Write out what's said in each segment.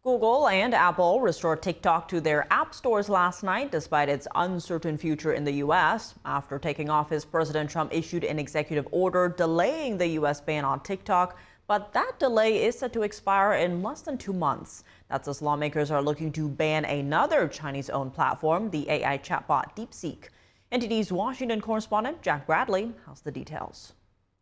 Google and Apple restored TikTok to their app stores last night, despite its uncertain future in the U.S. After taking office, President Trump issued an executive order delaying the U.S. ban on TikTok, but that delay is set to expire in less than 2 months. That's as lawmakers are looking to ban another Chinese-owned platform, the AI chatbot DeepSeek. NTD's Washington correspondent Jack Bradley has the details.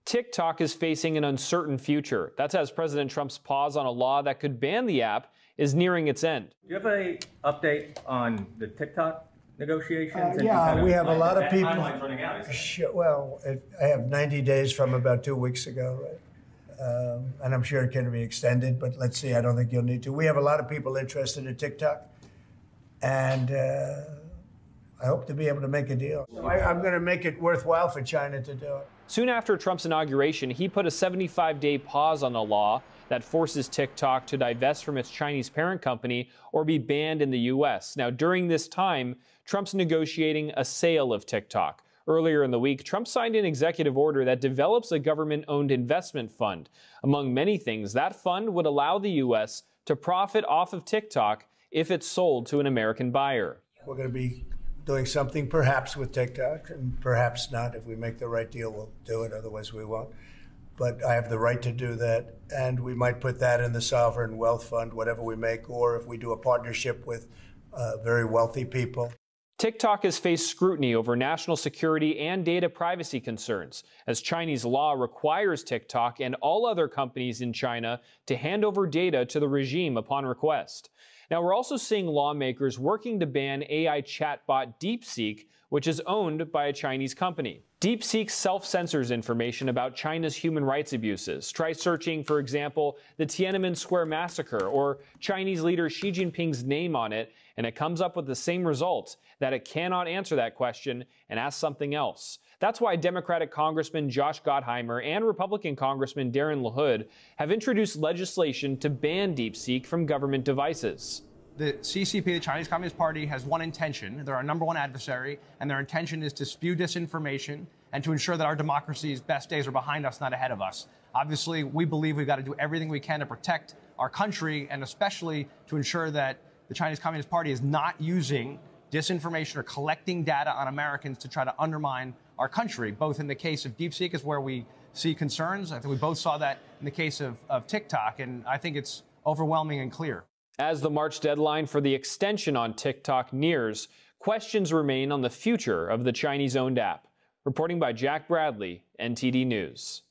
TikTok is facing an uncertain future. That's as President Trump's pause on a law that could ban the app is nearing its end. Do you have an update on the TikTok negotiations? Yeah, we have a lot of people. Timeline's running out. Well, I have 90 days from about 2 weeks ago, right? And I'm sure it can be extended, but let's see. I don't think you'll need to. We have a lot of people interested in TikTok, and I hope to be able to make a deal. I'm going to make it worthwhile for China to do it. Soon after Trump's inauguration, he put a 75-day pause on the law that forces TikTok to divest from its Chinese parent company or be banned in the U.S. Now, during this time, Trump's negotiating a sale of TikTok. Earlier in the week, Trump signed an executive order that develops a government-owned investment fund. Among many things, that fund would allow the U.S. to profit off of TikTok if it's sold to an American buyer. We're going to be doing something perhaps with TikTok, and perhaps not. If we make the right deal, we'll do it. Otherwise, we won't. But I have the right to do that, and we might put that in the sovereign wealth fund, whatever we make, or if we do a partnership with very wealthy people. TikTok has faced scrutiny over national security and data privacy concerns, as Chinese law requires TikTok and all other companies in China to hand over data to the regime upon request. Now, we're also seeing lawmakers working to ban AI chatbot DeepSeek, which is owned by a Chinese company. DeepSeek self-censors information about China's human rights abuses. Try searching, for example, the Tiananmen Square massacre or Chinese leader Xi Jinping's name on it, and it comes up with the same result, that it cannot answer that question and ask something else. That's why Democratic Congressman Josh Gottheimer and Republican Congressman Darren LaHood have introduced legislation to ban DeepSeek from government devices. The CCP, the Chinese Communist Party, has one intention. They're our number one adversary, and their intention is to spew disinformation and to ensure that our democracy's best days are behind us, not ahead of us. Obviously, we believe we've got to do everything we can to protect our country, and especially to ensure that the Chinese Communist Party is not using disinformation or collecting data on Americans to try to undermine our country. Both in the case of DeepSeek is where we see concerns. I think we both saw that in the case of TikTok, and I think it's overwhelming and clear. As the March deadline for the extension on TikTok nears, questions remain on the future of the Chinese-owned app. Reporting by Jack Bradley, NTD News.